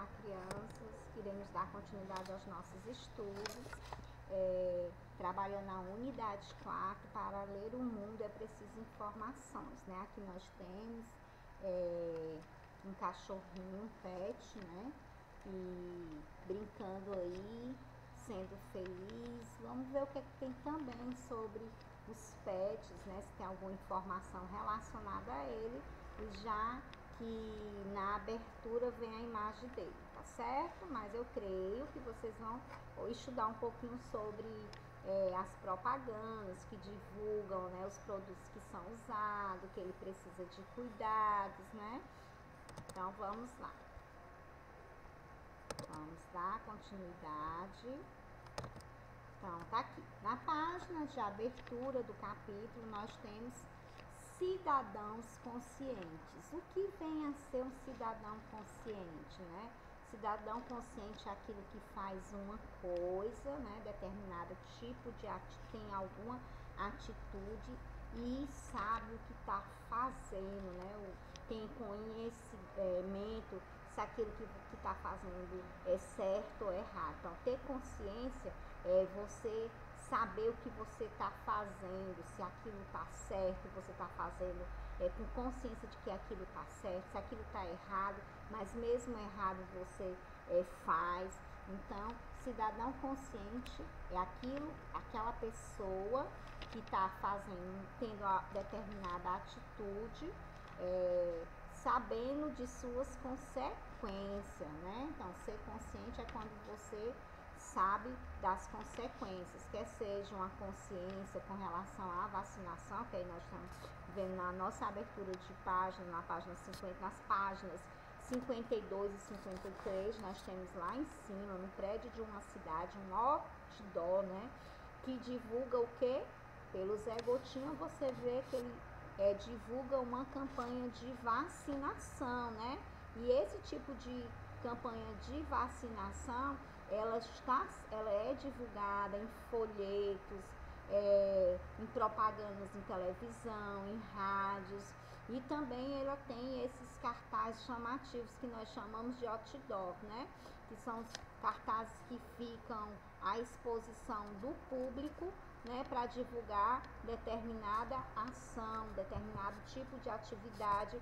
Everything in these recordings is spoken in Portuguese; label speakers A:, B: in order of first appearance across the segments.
A: Olá, crianças, iremos dar continuidade aos nossos estudos, trabalhando na unidade 4, para ler o mundo é preciso informações, né? Aqui nós temos um cachorrinho, um pet, né? E brincando aí, sendo feliz. Vamos ver o que tem também sobre os pets, né? Se tem alguma informação relacionada a ele, e já que na abertura vem a imagem dele, tá certo? Mas eu creio que vocês vão estudar um pouquinho sobre as propagandas que divulgam, né, os produtos que são usados, que ele precisa de cuidados, né? Então vamos lá. Vamos dar continuidade. Então tá aqui. Na página de abertura do capítulo nós temos cidadãos conscientes. O que vem a ser um cidadão consciente, né? Cidadão consciente é aquilo que faz uma coisa, né? Determinado tipo de tem alguma atitude e sabe o que está fazendo, né? Tem conhecimento se aquilo que está fazendo é certo ou errado. Então, ter consciência é você saber o que você está fazendo, se aquilo está certo, você está fazendo com consciência de que aquilo está certo, se aquilo está errado, mas mesmo errado você faz. Então, cidadão consciente é aquela pessoa que está fazendo, tendo a determinada atitude, sabendo de suas consequências, né? Então, ser consciente é quando você sabe das consequências, quer seja uma consciência com relação à vacinação, que aí nós estamos vendo na nossa abertura de página, na página 50, nas páginas 52 e 53, nós temos lá em cima, no prédio de uma cidade, um outdoor, né, que divulga o quê? Pelo Zé Gotinha, você vê que ele divulga uma campanha de vacinação, né? E esse tipo de campanha de vacinação, ela é divulgada em folhetos, em propagandas em televisão, em rádios, e também ela tem esses cartazes chamativos que nós chamamos de outdoor, né? Que são os cartazes que ficam à exposição do público, né, para divulgar determinada ação, determinado tipo de atividade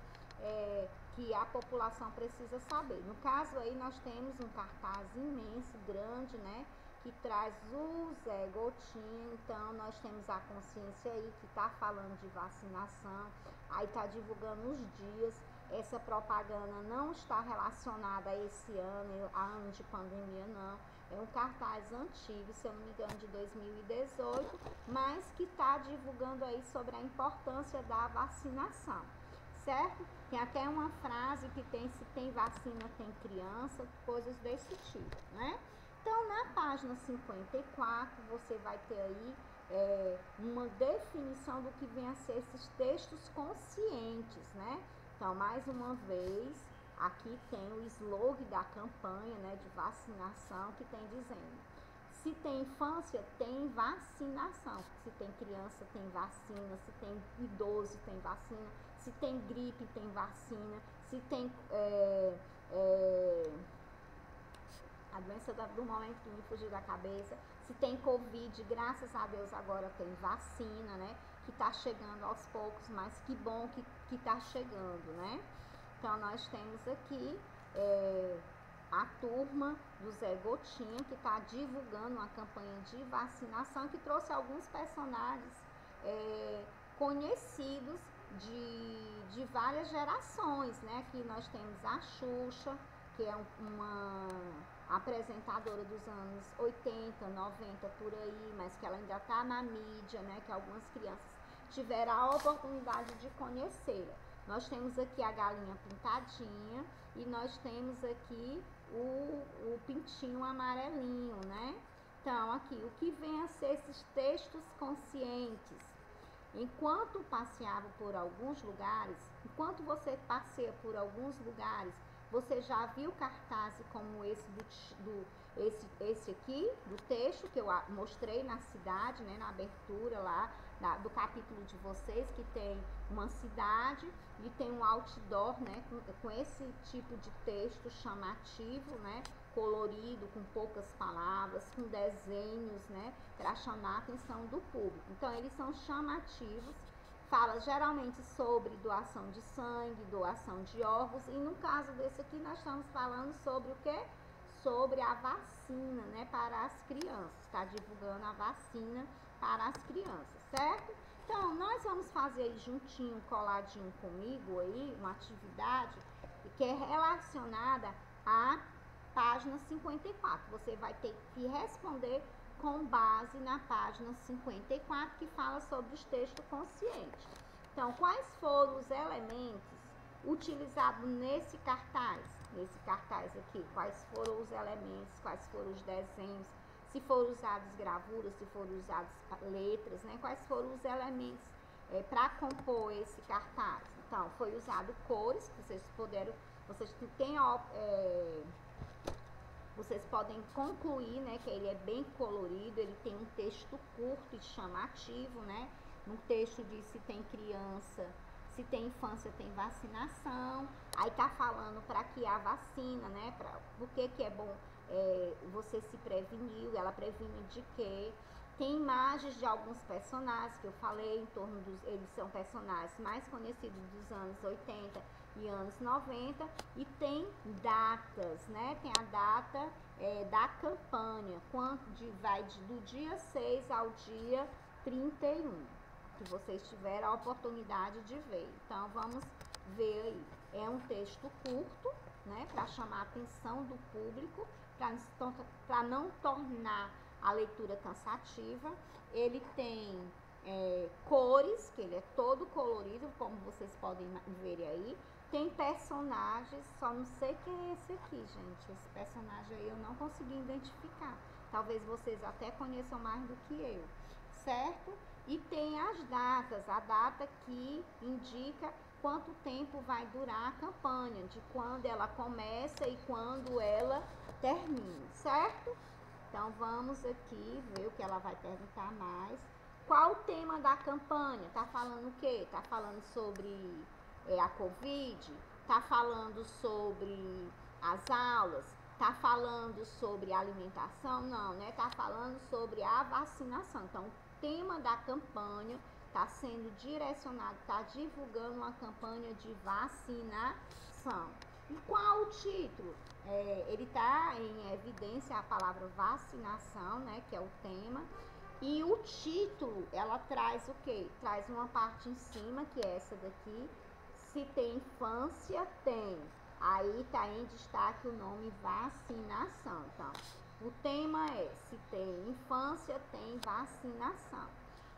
A: que a população precisa saber. No caso aí nós temos um cartaz imenso, grande, né, que traz o Zé Gotinha. Então nós temos a consciência aí que está falando de vacinação, aí está divulgando os dias. Essa propaganda não está relacionada a esse ano, a ano de pandemia, não. É um cartaz antigo, se eu não me engano, de 2018, mas que está divulgando aí sobre a importância da vacinação, certo? Tem até uma frase que tem: se tem vacina, tem criança, coisas desse tipo, né? Então, na página 54, você vai ter aí uma definição do que vem a ser esses textos conscientes, né? Então, mais uma vez, aqui tem o slogan da campanha, né, de vacinação, que tem dizendo: se tem infância, tem vacinação. Se tem criança, tem vacina. Se tem idoso, tem vacina. Se tem gripe, tem vacina. Se tem a doença do momento que me fugiu da cabeça, se tem Covid, graças a Deus agora tem vacina, né? Que tá chegando aos poucos, mas que bom que tá chegando, né? Então nós temos aqui a turma do Zé Gotinha, que está divulgando uma campanha de vacinação, que trouxe alguns personagens conhecidos de várias gerações, né? Aqui nós temos a Xuxa, que é uma apresentadora dos anos 80, 90, por aí, mas que ela ainda está na mídia, né? Que algumas crianças tiveram a oportunidade de conhecê-la. Nós temos aqui a galinha pintadinha e nós temos aqui o pintinho amarelinho, né? Então, aqui, o que vem a ser esses textos conscientes? Enquanto você passeia por alguns lugares, Você já viu cartazes como esse esse aqui, do texto que eu mostrei na cidade, né, na abertura lá do capítulo de vocês, que tem uma cidade e tem um outdoor, né, com esse tipo de texto chamativo, né, colorido, com poucas palavras, com desenhos, né, para chamar a atenção do público. Então, eles são chamativos, fala geralmente sobre doação de sangue, doação de órgãos, e no caso desse aqui nós estamos falando sobre o quê? Sobre a vacina, né, para as crianças, está divulgando a vacina para as crianças, certo? Então, nós vamos fazer aí juntinho, coladinho comigo aí, uma atividade que é relacionada à página 54. Você vai ter que responder com base na página 54, que fala sobre os textos conscientes. Então, quais foram os elementos utilizados nesse cartaz? Nesse cartaz aqui, quais foram os elementos, quais foram os desenhos, se foram usadas gravuras, se foram usadas letras, né? Quais foram os elementos para compor esse cartaz? Então, foi usado cores, vocês podem concluir, né, que ele é bem colorido, ele tem um texto curto e chamativo, né? No texto diz se tem criança, se tem infância, tem vacinação. Aí tá falando para que a vacina, né? Por que é bom você se preveniu, ela previne de quê? Tem imagens de alguns personagens que eu falei, eles são personagens mais conhecidos dos anos 80 e anos 90, e tem datas, né? Tem a data da campanha, vai do dia 6 ao dia 31, que vocês tiveram a oportunidade de ver. Então, vamos ver aí. É um texto curto, né? Para chamar a atenção do público, para não tornar a leitura cansativa. Ele tem cores, que ele é todo colorido, como vocês podem ver aí. Tem personagens, só não sei quem é esse aqui, gente. Esse personagem aí eu não consegui identificar. Talvez vocês até conheçam mais do que eu, certo? E tem as datas, a data que indica quanto tempo vai durar a campanha, de quando ela começa e quando ela termina, certo? Então, vamos aqui ver o que ela vai perguntar mais. Qual o tema da campanha? Tá falando o quê? Tá falando sobre a Covid? Tá falando sobre as aulas? Tá falando sobre a alimentação? Não, né? Tá falando sobre a vacinação. Então, o tema da campanha está sendo direcionado, está divulgando uma campanha de vacinação. E qual o título? Ele está em evidência a palavra vacinação, né, que é o tema. E o título, ela traz o quê? Traz uma parte em cima, que é essa daqui. Se tem infância, tem. Aí está em destaque o nome vacinação. Então, o tema é: se tem infância, tem vacinação.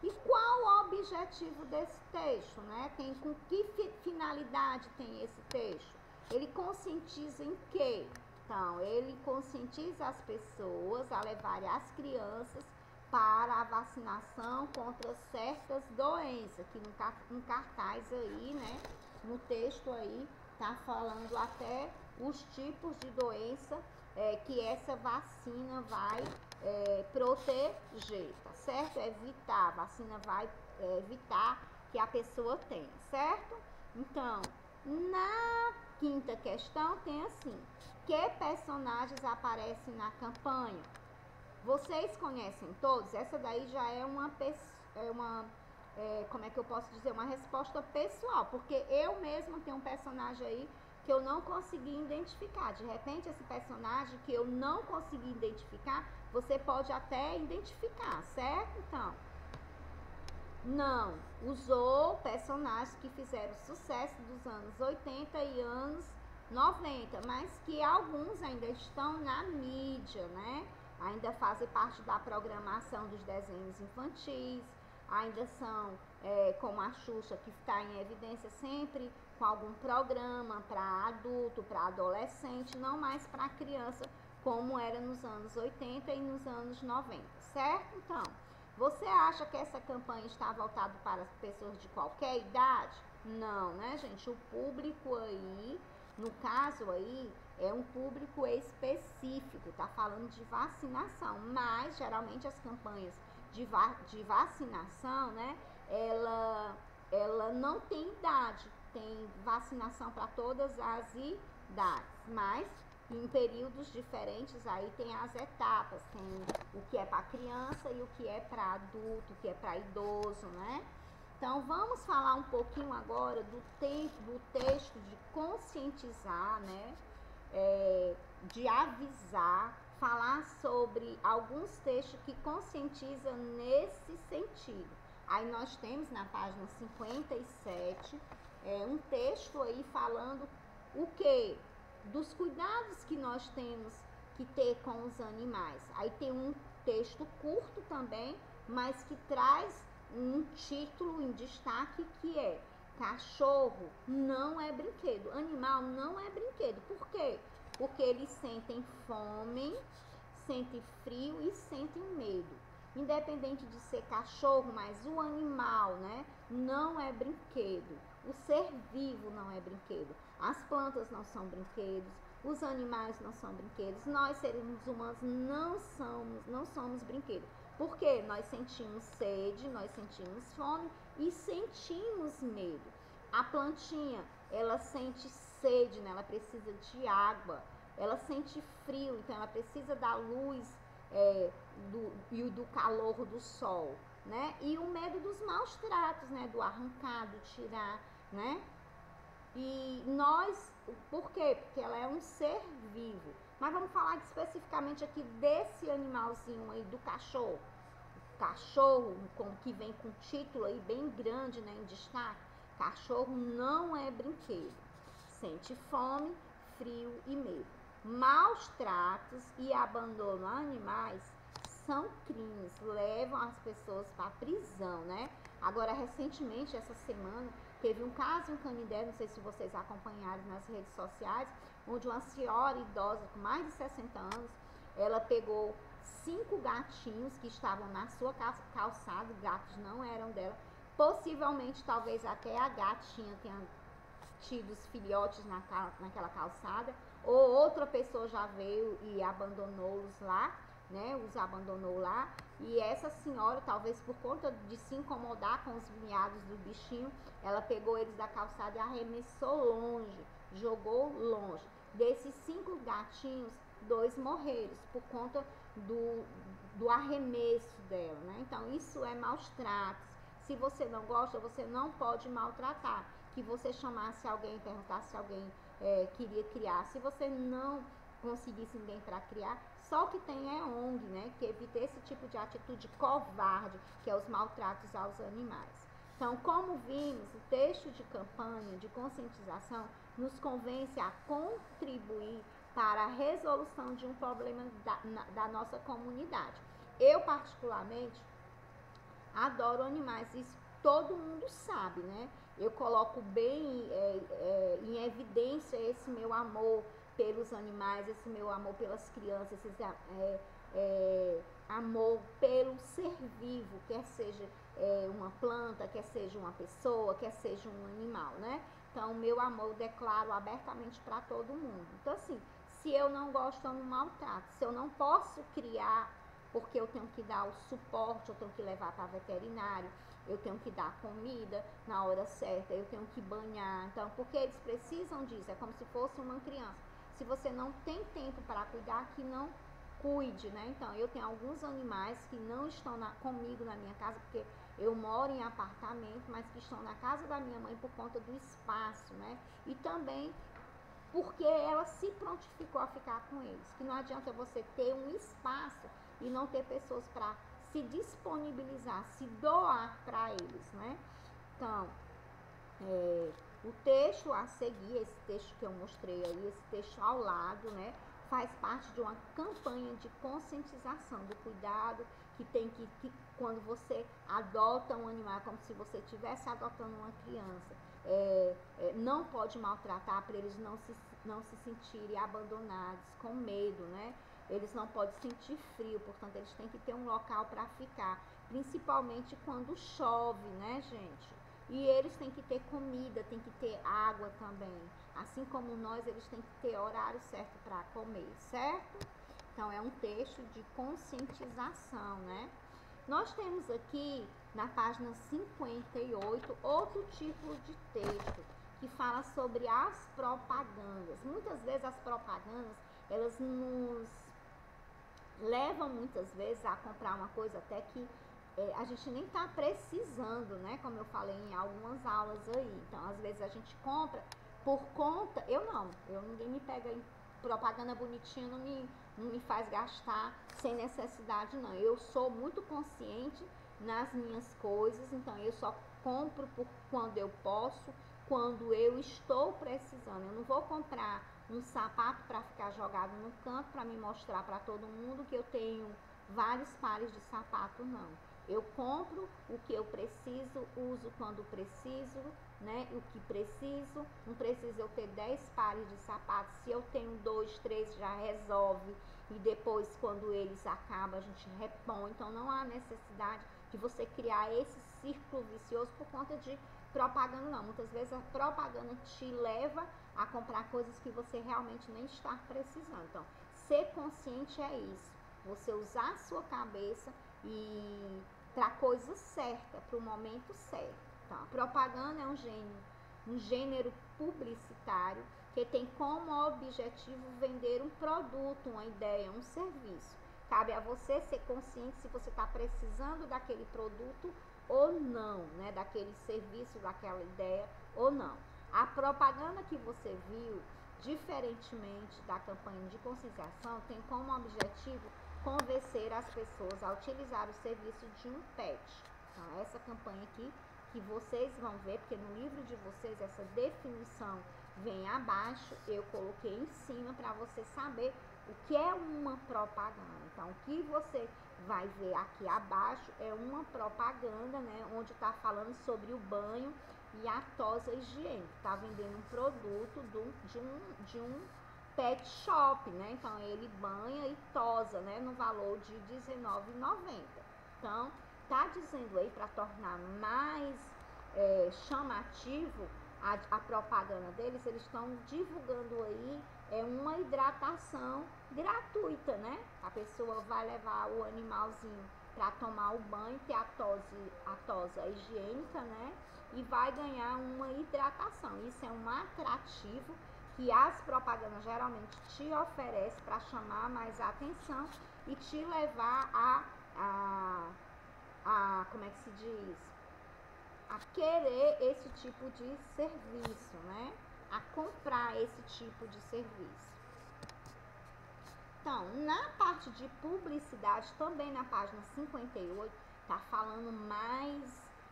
A: E qual o objetivo desse texto, né? Com que finalidade tem esse texto? Ele conscientiza em quê? Então, ele conscientiza as pessoas a levarem as crianças para a vacinação contra certas doenças, que no cartaz aí, né? No texto aí, tá falando até os tipos de doença que essa vacina vai proteger, tá certo? Evitar, a vacina vai evitar que a pessoa tenha, certo? Então, na quinta questão tem assim: que personagens aparecem na campanha? Vocês conhecem todos? Essa daí já é como é que eu posso dizer? Uma resposta pessoal, porque eu mesma tenho um personagem aí que eu não consegui identificar. De repente, esse personagem que eu não consegui identificar, você pode até identificar, certo? Então, não usou personagens que fizeram sucesso dos anos 80 e anos 90, mas que alguns ainda estão na mídia, né? Ainda fazem parte da programação dos desenhos infantis, ainda são como a Xuxa, que está em evidência sempre com algum programa para adulto, para adolescente, não mais para criança, como era nos anos 80 e nos anos 90, certo? Então, você acha que essa campanha está voltada para as pessoas de qualquer idade? Não, né, gente? O público aí No caso aí, é um público específico, tá falando de vacinação, mas geralmente as campanhas de vacinação, né, ela não tem idade, tem vacinação para todas as idades, mas em períodos diferentes aí tem as etapas, tem o que é para criança e o que é para adulto, o que é para idoso, né? Então vamos falar um pouquinho agora do texto de conscientizar, né? De avisar, falar sobre alguns textos que conscientizam nesse sentido. Aí nós temos na página 57 um texto aí falando o que? Dos cuidados que nós temos que ter com os animais. Aí tem um texto curto também, mas que traz um título em destaque que é: cachorro não é brinquedo, animal não é brinquedo. Por quê? Porque eles sentem fome, sentem frio e sentem medo. Independente de ser cachorro, mas o animal, né, não é brinquedo. O ser vivo não é brinquedo. As plantas não são brinquedos, os animais não são brinquedos. Nós, seres humanos, não somos brinquedos. Porque nós sentimos sede, nós sentimos fome e sentimos medo. A plantinha, ela sente sede, né? Ela precisa de água, ela sente frio, então ela precisa da luz do calor do sol, né? E o medo dos maus tratos, né? Do arrancar, do tirar, né? E nós, por quê? Porque ela é um ser vivo. Mas vamos falar especificamente aqui desse animalzinho aí, do cachorro. O cachorro, que vem com título aí bem grande, né, em destaque. Cachorro não é brinquedo. Sente fome, frio e medo. Maus tratos e abandono a animais são crimes, levam as pessoas para a prisão, né? Agora, recentemente, essa semana, teve um caso em Canindé, não sei se vocês acompanharam nas redes sociais, onde uma senhora idosa com mais de 60 anos, ela pegou 5 gatinhos que estavam na sua calçada, gatos não eram dela, possivelmente, talvez até a gatinha tenha tido os filhotes naquela calçada, ou outra pessoa já veio e abandonou-os lá, né, os abandonou lá, e essa senhora, talvez por conta de se incomodar com os miados do bichinho, ela pegou eles da calçada e arremessou longe, jogou longe. Desses 5 gatinhos, 2 morreram por conta do arremesso dela, né? Então isso é maus tratos. Se você não gosta, você não pode maltratar. Que você chamasse alguém, perguntasse se alguém queria criar. Se você não conseguisse ninguém para criar, só o que tem é ONG, né? Que evita esse tipo de atitude covarde, que é os maltratos aos animais. Então, como vimos, o texto de campanha, de conscientização, nos convence a contribuir para a resolução de um problema da nossa comunidade. Eu, particularmente, adoro animais, isso todo mundo sabe, né? Eu coloco bem em evidência esse meu amor pelos animais, esse meu amor pelas crianças, esse amor pelo ser vivo, quer seja uma planta, quer seja uma pessoa, quer seja um animal, né? Então, o meu amor eu declaro abertamente para todo mundo. Então, assim, se eu não gosto, eu não maltrato. Se eu não posso criar, porque eu tenho que dar o suporte, eu tenho que levar para veterinário, eu tenho que dar comida na hora certa, eu tenho que banhar. Então, porque eles precisam disso, é como se fosse uma criança. Se você não tem tempo para cuidar, que não cuide, né? Então, eu tenho alguns animais que não estão comigo na minha casa, porque eu moro em apartamento, mas que estão na casa da minha mãe por conta do espaço, né? E também porque ela se prontificou a ficar com eles. Que não adianta você ter um espaço e não ter pessoas para se disponibilizar, se doar para eles, né? Então, o texto a seguir, esse texto que eu mostrei aí, esse texto ao lado, né, faz parte de uma campanha de conscientização do cuidado que tem que quando você adota um animal, como se você estivesse adotando uma criança, não pode maltratar para eles não se sentirem abandonados, com medo, né? Eles não podem sentir frio, portanto, eles têm que ter um local para ficar, principalmente quando chove, né, gente? E eles têm que ter comida, têm que ter água também. Assim como nós, eles têm que ter horário certo para comer, certo? Então, é um texto de conscientização, né? Nós temos aqui, na página 58, outro tipo de texto, que fala sobre as propagandas. Muitas vezes as propagandas, elas nos levam muitas vezes a comprar uma coisa até que a gente nem tá precisando, né? Como eu falei em algumas aulas aí. Então, às vezes a gente compra por conta, ninguém me pega em propaganda bonitinha, não me faz gastar sem necessidade, não. Eu sou muito consciente nas minhas coisas, então eu só compro por quando eu posso, quando eu estou precisando. Eu não vou comprar um sapato para ficar jogado no canto para me mostrar para todo mundo que eu tenho vários pares de sapato, não. Eu compro o que eu preciso, uso quando preciso, né? O que preciso, não precisa eu ter 10 pares de sapatos. Se eu tenho 2, 3 já resolve. E depois, quando eles acabam, a gente repõe. Então, não há necessidade de você criar esse círculo vicioso por conta de propaganda, não. Muitas vezes a propaganda te leva a comprar coisas que você realmente nem está precisando. Então, ser consciente é isso. Você usar a sua cabeça e para a coisa certa, para o momento certo. Então, a propaganda é um gênero publicitário que tem como objetivo vender um produto, uma ideia, um serviço. Cabe a você ser consciente se você está precisando daquele produto ou não, né? Daquele serviço, daquela ideia ou não. A propaganda que você viu, diferentemente da campanha de conscientização, tem como objetivo convencer as pessoas a utilizar o serviço de um pet. Então, essa campanha aqui que vocês vão ver, porque no livro de vocês essa definição vem abaixo, eu coloquei em cima para você saber o que é uma propaganda. Então, o que você vai ver aqui abaixo é uma propaganda, né, onde está falando sobre o banho e a tosa higiênica. Está vendendo um produto de um pet shop, né? Então, ele banha e tosa, né, no valor de R$19,90. Então, tá dizendo aí, para tornar mais chamativo a propaganda deles, eles estão divulgando aí uma hidratação gratuita, né? A pessoa vai levar o animalzinho para tomar o banho, ter a tosa higiênica, né? E vai ganhar uma hidratação. Isso é um atrativo que as propagandas geralmente te oferecem para chamar mais atenção e te levar como é que se diz? A querer esse tipo de serviço, né? A comprar esse tipo de serviço. Então, na parte de publicidade, também na página 58, tá falando mais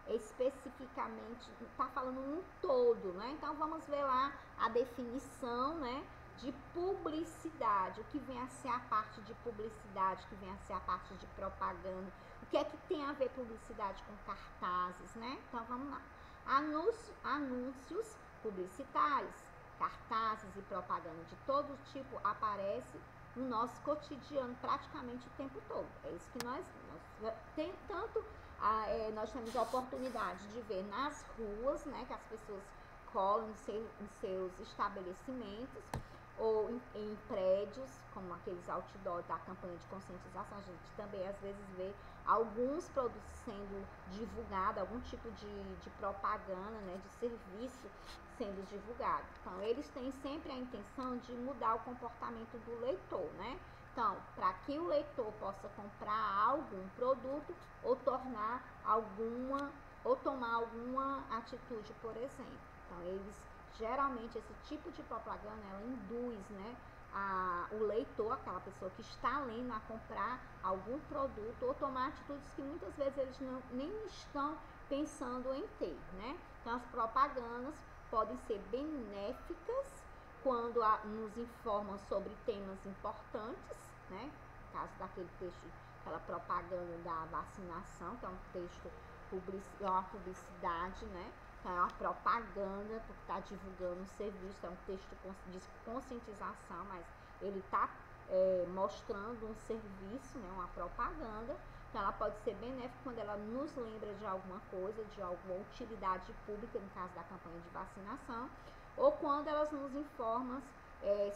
A: especificamente, tá falando um todo, né? Então, vamos ver lá a definição, né, de publicidade, o que vem a ser a parte de publicidade, o que vem a ser a parte de propaganda, o que é que tem a ver publicidade com cartazes, né? Então, vamos lá. Anúncios publicitários, cartazes e propaganda de todo tipo aparece no nosso cotidiano praticamente o tempo todo. É isso que nós tem tanto nós temos a oportunidade de ver nas ruas, né, que as pessoas colam em seus estabelecimentos ou em prédios, como aqueles outdoors da campanha de conscientização. A gente também às vezes vê alguns produtos sendo divulgados, algum tipo de propaganda, né, de serviço sendo divulgado. Então, eles têm sempre a intenção de mudar o comportamento do leitor, né? Então, para que o leitor possa comprar algum produto ou tomar alguma atitude, por exemplo. Então, geralmente esse tipo de propaganda, ela induz, né, o leitor, aquela pessoa que está lendo, a comprar algum produto ou tomar atitudes que muitas vezes eles nem estão pensando em ter, né? Então, as propagandas podem ser benéficas quando nos informam sobre temas importantes, né? No caso daquele texto, aquela propaganda da vacinação, que é um texto, é uma publicidade, né? Então, é uma propaganda, porque está divulgando um serviço, é um texto de conscientização, mas ele está mostrando um serviço, né? Uma propaganda. Então, ela pode ser benéfica quando ela nos lembra de alguma coisa, de alguma utilidade pública, no caso da campanha de vacinação, ou quando elas nos informam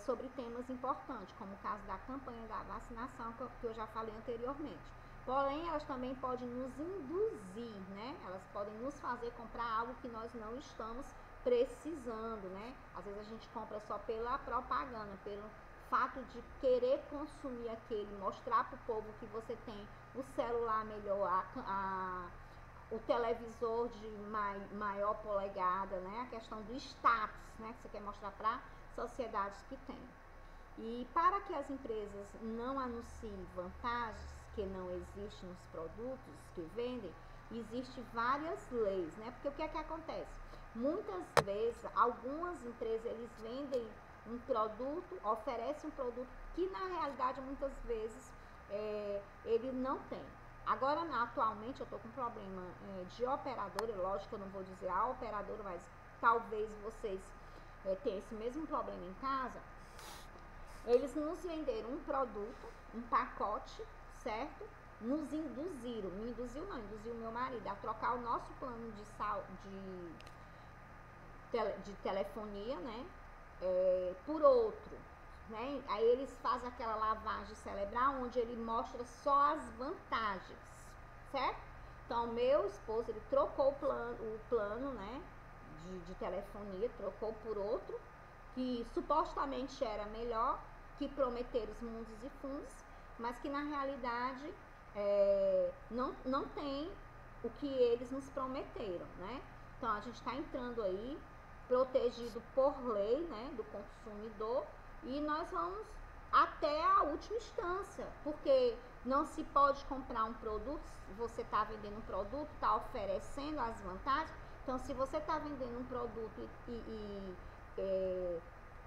A: sobre temas importantes, como o caso da campanha da vacinação, que eu já falei anteriormente. Porém, elas também podem nos induzir, né? Elas podem nos fazer comprar algo que nós não estamos precisando, né? Às vezes a gente compra só pela propaganda, pelo fato de querer consumir aquele, mostrar para o povo que você tem o celular melhor, o televisor de maior polegada, né? A questão do status, né? Que você quer mostrar para sociedades que tem. E para que as empresas não anunciem vantagens que não existem nos produtos que vendem, existem várias leis, né? Porque o que é que acontece? Muitas vezes, algumas empresas, eles vendem um produto, oferecem um produto que na realidade muitas vezes ele não tem. Agora, atualmente, eu estou com um problema de operadora, lógico que eu não vou dizer a operadora, mas talvez vocês tenham esse mesmo problema em casa. Eles nos venderam um produto, um pacote, certo? Nos induziram, me induziu não, induziu meu marido a trocar o nosso plano de telefonia, né? Por outro, né? Aí eles fazem aquela lavagem cerebral onde ele mostra só as vantagens, certo? Então, meu esposo, ele trocou o plano, né? De telefonia, trocou por outro, que supostamente era melhor, que prometeram os mundos e fundos, mas que na realidade não tem o que eles nos prometeram, né? Então, a gente está entrando aí protegido por lei, né, do consumidor, e nós vamos até a última instância, porque não se pode comprar um produto, você está vendendo um produto, está oferecendo as vantagens, então se você está vendendo um produto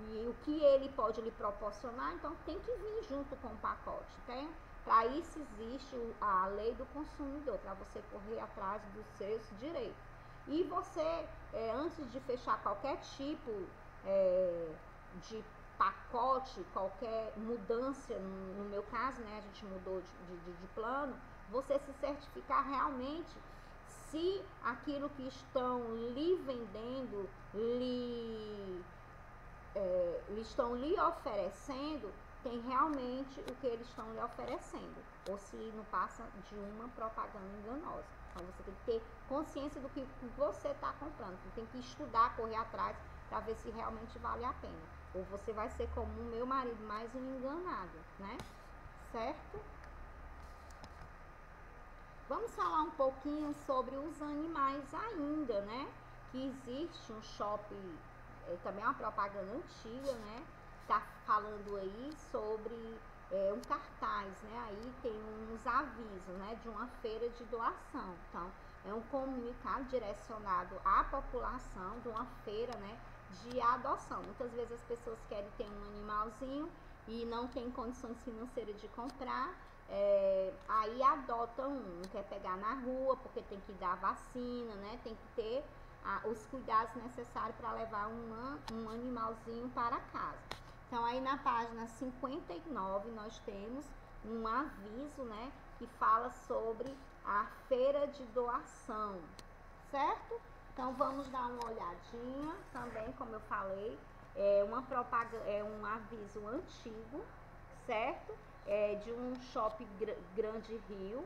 A: e o que ele pode lhe proporcionar, então tem que vir junto com o pacote, tá? Para isso existe a lei do consumidor, para você correr atrás dos seus direitos. E você, antes de fechar qualquer tipo de pacote, qualquer mudança, no meu caso, né, a gente mudou de plano, você se certificar realmente se aquilo que estão lhe vendendo, estão lhe oferecendo, tem realmente o que eles estão lhe oferecendo, ou se não passa de uma propaganda enganosa. Então você tem que ter consciência do que você está comprando, você tem que estudar, correr atrás para ver se realmente vale a pena. Ou você vai ser como o meu marido, mais um enganado, né? Certo? Vamos falar um pouquinho sobre os animais ainda, né? Que existe um shopping, também é uma propaganda antiga, né? Tá falando aí sobre um cartaz, né? Aí tem uns avisos, né? De uma feira de doação. Então, é um comunicado direcionado à população de uma feira, né? De adoção. Muitas vezes as pessoas querem ter um animalzinho e não tem condições financeiras de comprar. Aí adotam não quer pegar na rua, porque tem que dar vacina, né? Tem que ter os cuidados necessários para levar um animalzinho para casa. Então, aí na página 59 nós temos um aviso, né? Que fala sobre a feira de doação, certo? Então, vamos dar uma olhadinha também, como eu falei, um aviso antigo, certo? De um shopping Grande Rio.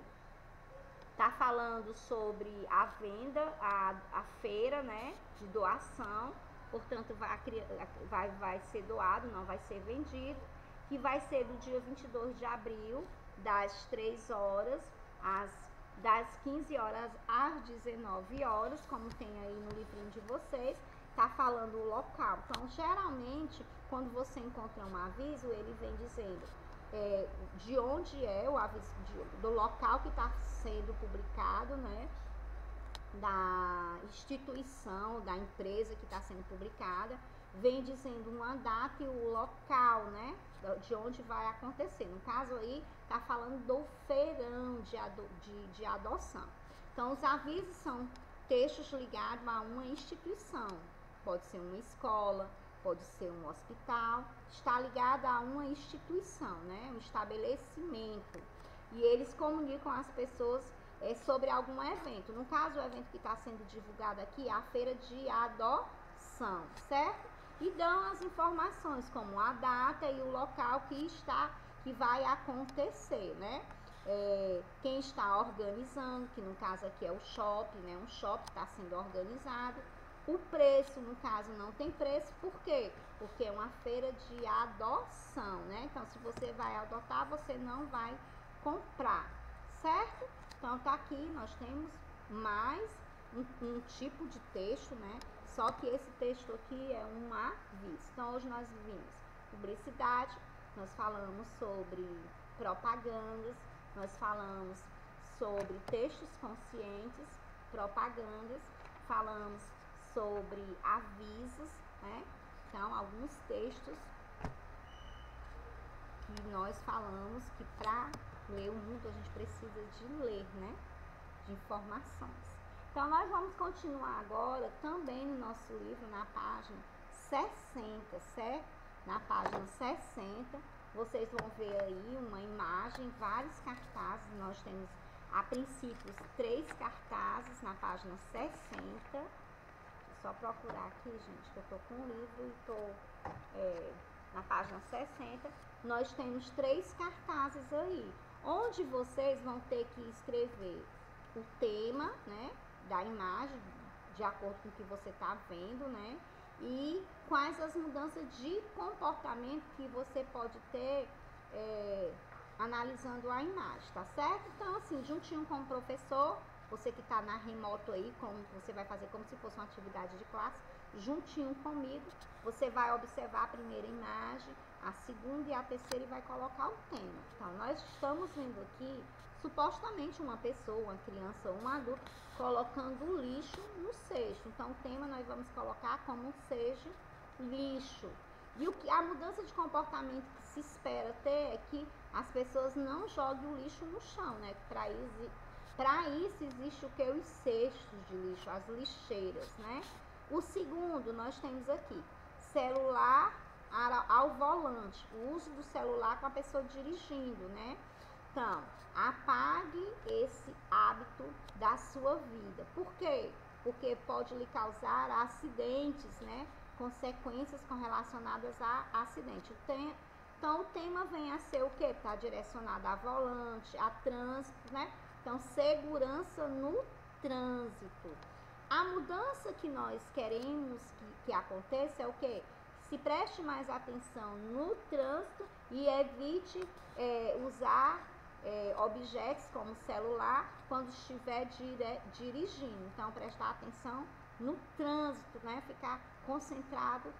A: Tá falando sobre a venda, a feira, né, de doação, portanto vai ser doado, não vai ser vendido, que vai ser do dia 22 de abril, das 3 horas, das 15 horas às 19 horas, como tem aí no livrinho de vocês, tá falando o local. Então, geralmente, quando você encontra um aviso, ele vem dizendo de onde é o aviso, do local que está sendo publicado, né? Da instituição, da empresa que está sendo publicada, vem dizendo uma data e o local, né? De onde vai acontecer. No caso aí, está falando do feirão de adoção. Então, os avisos são textos ligados a uma instituição. Pode ser uma escola, pode ser um hospital, está ligado a uma instituição, né? Um estabelecimento. E eles comunicam às pessoas sobre algum evento. No caso, o evento que está sendo divulgado aqui é a feira de adoção, certo? e dão as informações como a data e o local que vai acontecer, né? Quem está organizando, que no caso aqui é o shopping, né? Um shopping está sendo organizado. O preço, no caso, não tem preço, por quê? Porque é uma feira de adoção, né? Então, se você vai adotar, você não vai comprar, certo? Então, tá aqui, nós temos mais um tipo de texto, né? Só que esse texto aqui é um aviso. Então, hoje nós vimos publicidade, nós falamos sobre propagandas, nós falamos sobre textos conscientes, propagandas, falamos sobre avisos, né? Então, alguns textos que nós falamos que para ler o mundo a gente precisa de ler, né? De informações. Então, nós vamos continuar agora também no nosso livro, na página 60, certo? Na página 60, vocês vão ver aí uma imagem, vários cartazes. Nós temos, a princípio, 3 cartazes na página 60. Só procurar aqui, gente, que eu tô com o livro e tô na página 60. Nós temos 3 cartazes aí, onde vocês vão ter que escrever o tema, né, da imagem, de acordo com o que você tá vendo, né, e quais as mudanças de comportamento que você pode ter analisando a imagem, tá certo? Então, assim, juntinho com o professor, você que está na remoto aí, como você vai fazer como se fosse uma atividade de classe, juntinho comigo, você vai observar a primeira imagem, a segunda e a terceira e vai colocar o tema. Então, nós estamos vendo aqui, supostamente, uma pessoa, uma criança ou um adulto, colocando o lixo no cesto. Então, o tema nós vamos colocar como seja lixo. E a mudança de comportamento que se espera ter é que as pessoas não joguem o lixo no chão, né? Para isso existe o que? Os cestos de lixo, as lixeiras, né? O segundo, nós temos aqui, celular ao volante, o uso do celular com a pessoa dirigindo, né? Então, apague esse hábito da sua vida. Por quê? Porque pode lhe causar acidentes, né? Consequências relacionadas a acidente. Então, o tema vem a ser o quê? Está direcionado a volante, a trânsito, né? Então, segurança no trânsito. A mudança que nós queremos que aconteça é o quê? Se preste mais atenção no trânsito e evite usar objetos como celular quando estiver dirigindo. Então, prestar atenção no trânsito, né? Ficar concentrado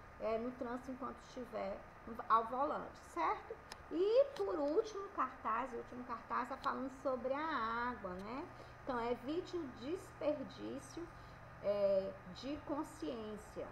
A: no trânsito enquanto estiver ao volante, certo? E por último, o último cartaz está falando sobre a água, né? Então, evite o desperdício de consciência.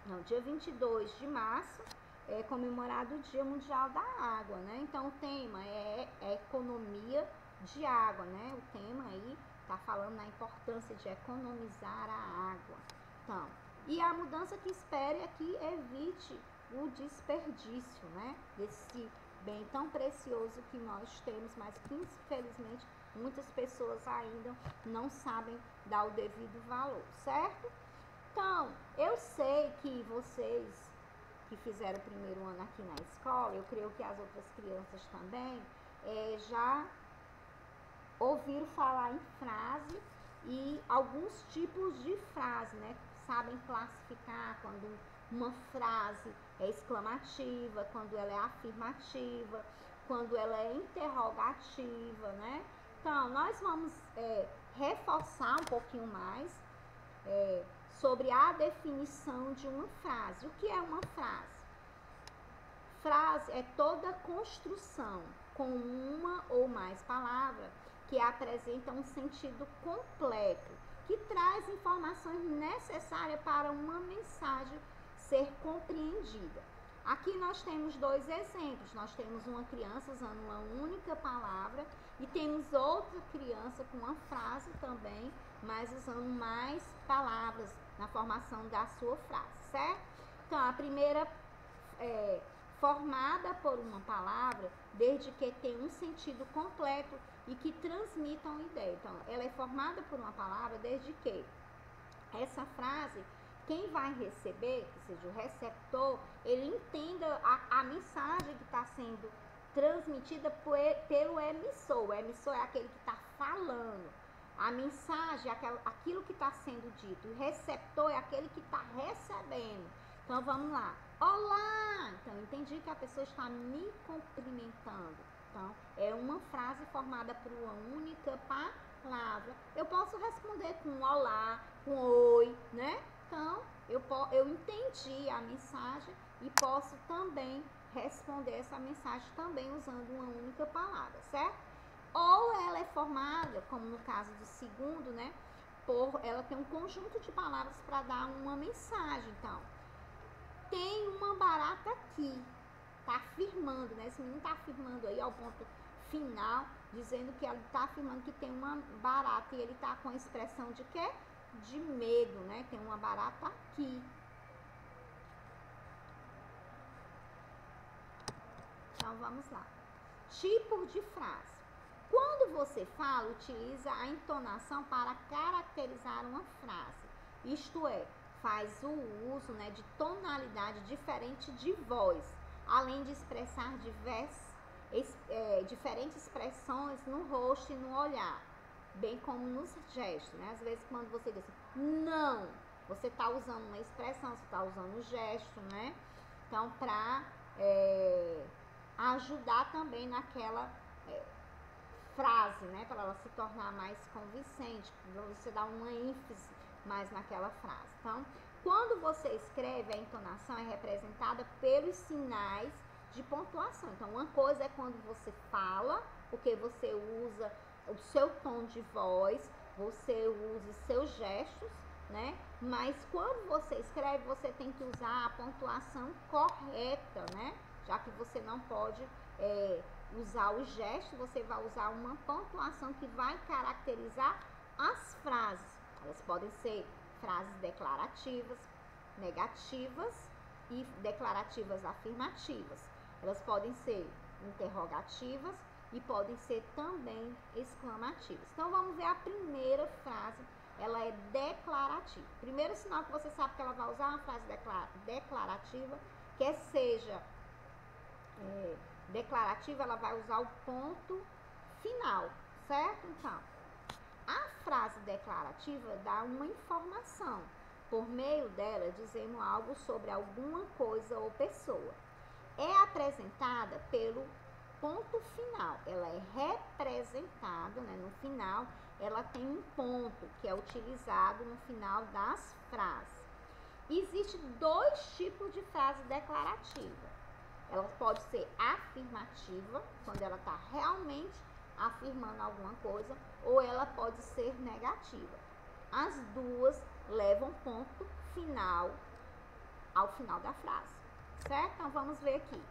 A: No dia 22 de março é comemorado o Dia Mundial da Água, né? Então, o tema é economia de água, né? O tema aí está falando na importância de economizar a água. Então, e a mudança que espere é que evite o desperdício, né? Desse bem tão precioso que nós temos, mas que infelizmente muitas pessoas ainda não sabem dar o devido valor, certo? Então, eu sei que vocês que fizeram o primeiro ano aqui na escola, eu creio que as outras crianças também, já ouviram falar em frase e alguns tipos de frase, né? Sabem classificar quando uma frase é exclamativa, quando ela é afirmativa, quando ela é interrogativa, né? Então, nós vamos reforçar um pouquinho mais sobre a definição de uma frase. O que é uma frase? Frase é toda construção com uma ou mais palavras que apresenta um sentido completo, que traz informações necessárias para uma mensagem ser compreendida. Aqui nós temos 2 exemplos. Nós temos uma criança usando uma única palavra e temos outra criança com uma frase também, mas usando mais palavras na formação da sua frase, certo? Então, a primeira formada por uma palavra, desde que tenha um sentido completo e que transmita uma ideia. Então, ela é formada por uma palavra desde que essa frase quem vai receber, que seja o receptor, ele entenda a mensagem que está sendo transmitida pelo emissor. O emissor é aquele que está falando. A mensagem, aquilo que está sendo dito. O receptor é aquele que está recebendo. Então, vamos lá. Olá! Então, entendi que a pessoa está me cumprimentando. Então, é uma frase formada por uma única palavra. Eu posso responder com olá, com oi, né? Então, eu entendi a mensagem e posso também responder essa mensagem também usando uma única palavra, certo? Ou ela é formada, como no caso do segundo, né? Ela tem um conjunto de palavras para dar uma mensagem. Então, tem uma barata aqui. Tá afirmando, né? Esse menino tá afirmando aí ao ponto final, dizendo que ele tá afirmando que tem uma barata. E ele tá com a expressão de quê? De medo, né? Tem uma barata aqui. Então, vamos lá. Tipos de frase. Quando você fala, utiliza a entonação para caracterizar uma frase. Isto é, faz o uso, né, de tonalidade diferente de voz, além de expressar diferentes expressões no rosto e no olhar, bem como nos gestos, né? Às vezes, quando você diz não, você está usando uma expressão, você está usando um gesto, né? Então, para ajudar também naquela frase, né? Para ela se tornar mais convincente, para você dar uma ênfase mais naquela frase. Então, quando você escreve, a entonação é representada pelos sinais de pontuação. Então, uma coisa é quando você fala, porque você usa o seu tom de voz, você usa os seus gestos, né? Mas quando você escreve, você tem que usar a pontuação correta, né? Já que você não pode usar o gesto, você vai usar uma pontuação que vai caracterizar as frases. Elas podem ser frases declarativas, negativas e declarativas afirmativas. Elas podem ser interrogativas e podem ser também exclamativas. Então, vamos ver a primeira frase. Ela é declarativa. Primeiro sinal que você sabe que ela vai usar uma frase declarativa, que seja declarativa, ela vai usar o ponto final, certo? Então, a frase declarativa dá uma informação, por meio dela dizendo algo sobre alguma coisa ou pessoa. É apresentada pelo ponto final, ela é representada, né, no final, ela tem um ponto que é utilizado no final das frases. Existem dois tipos de frase declarativa. Ela pode ser afirmativa, quando ela está realmente afirmando alguma coisa, ou ela pode ser negativa. As duas levam ponto final ao final da frase, certo? Então, vamos ver aqui.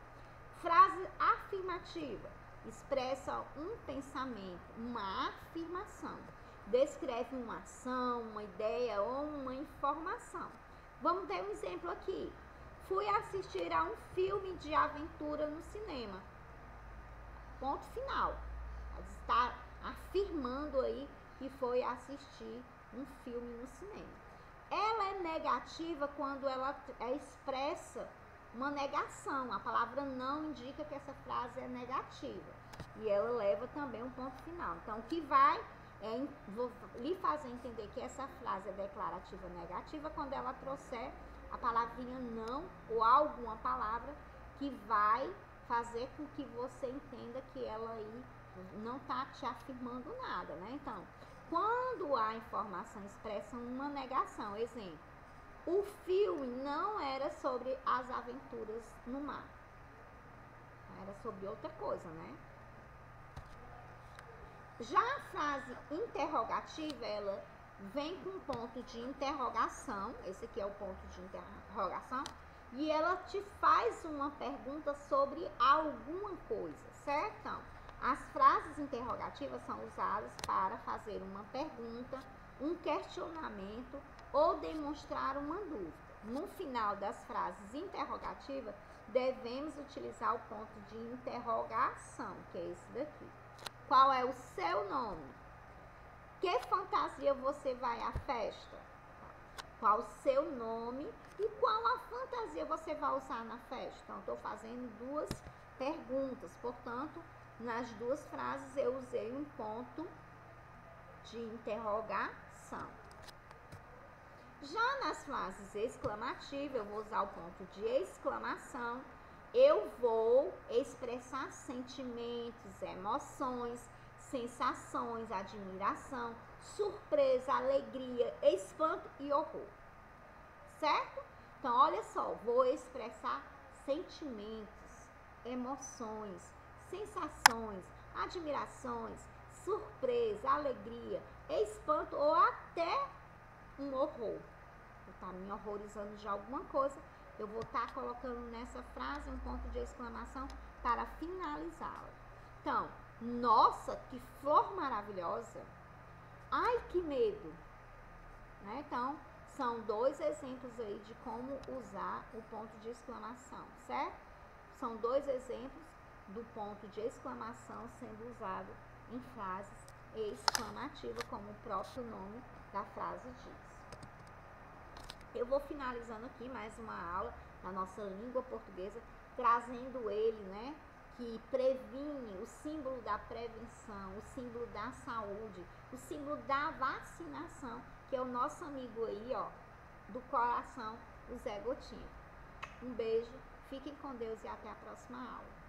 A: Frase afirmativa expressa um pensamento, uma afirmação. Descreve uma ação, uma ideia ou uma informação. Vamos ter um exemplo aqui. Fui assistir a um filme de aventura no cinema. Ponto final. Ela está afirmando aí que foi assistir um filme no cinema. Ela é negativa quando ela expressa uma negação. A palavra não indica que essa frase é negativa. E ela leva também um ponto final. Então, o que vai vou lhe fazer entender que essa frase é declarativa negativa quando ela trouxer a palavrinha não ou alguma palavra que vai fazer com que você entenda que ela aí não está te afirmando nada, né? Então, quando a informação expressa uma negação, exemplo, o filme não era sobre as aventuras no mar, era sobre outra coisa, né? Já a frase interrogativa, ela vem com um ponto de interrogação, esse aqui é o ponto de interrogação, e ela te faz uma pergunta sobre alguma coisa, certo? Então, as frases interrogativas são usadas para fazer uma pergunta, um questionamento ou demonstrar uma dúvida. No final das frases interrogativas, devemos utilizar o ponto de interrogação, que é esse daqui. Qual é o seu nome? Que fantasia você vai à festa? Qual o seu nome e qual a fantasia você vai usar na festa? Então, estou fazendo duas perguntas. Portanto, nas duas frases eu usei um ponto de interrogação. Já nas frases exclamativas, eu vou usar o ponto de exclamação. Eu vou expressar sentimentos, emoções, sensações, admiração, surpresa, alegria, espanto e horror. Certo? Então, olha só, vou expressar sentimentos, emoções, sensações, admirações, surpresa, alegria, espanto ou até um horror. Eu tá me horrorizando de alguma coisa, eu vou estar colocando nessa frase um ponto de exclamação para finalizá-la. Então, nossa, que flor maravilhosa! Ai, que medo! Né? Então, são dois exemplos aí de como usar o ponto de exclamação, certo? São dois exemplos do ponto de exclamação sendo usado em frases exclamativas, como o próprio nome da frase diz. Eu vou finalizando aqui mais uma aula na nossa língua portuguesa, trazendo ele, né, que previne, o símbolo da prevenção, o símbolo da saúde, o símbolo da vacinação, que é o nosso amigo aí, ó, do coração, o Zé Gotinha. Um beijo, fiquem com Deus e até a próxima aula.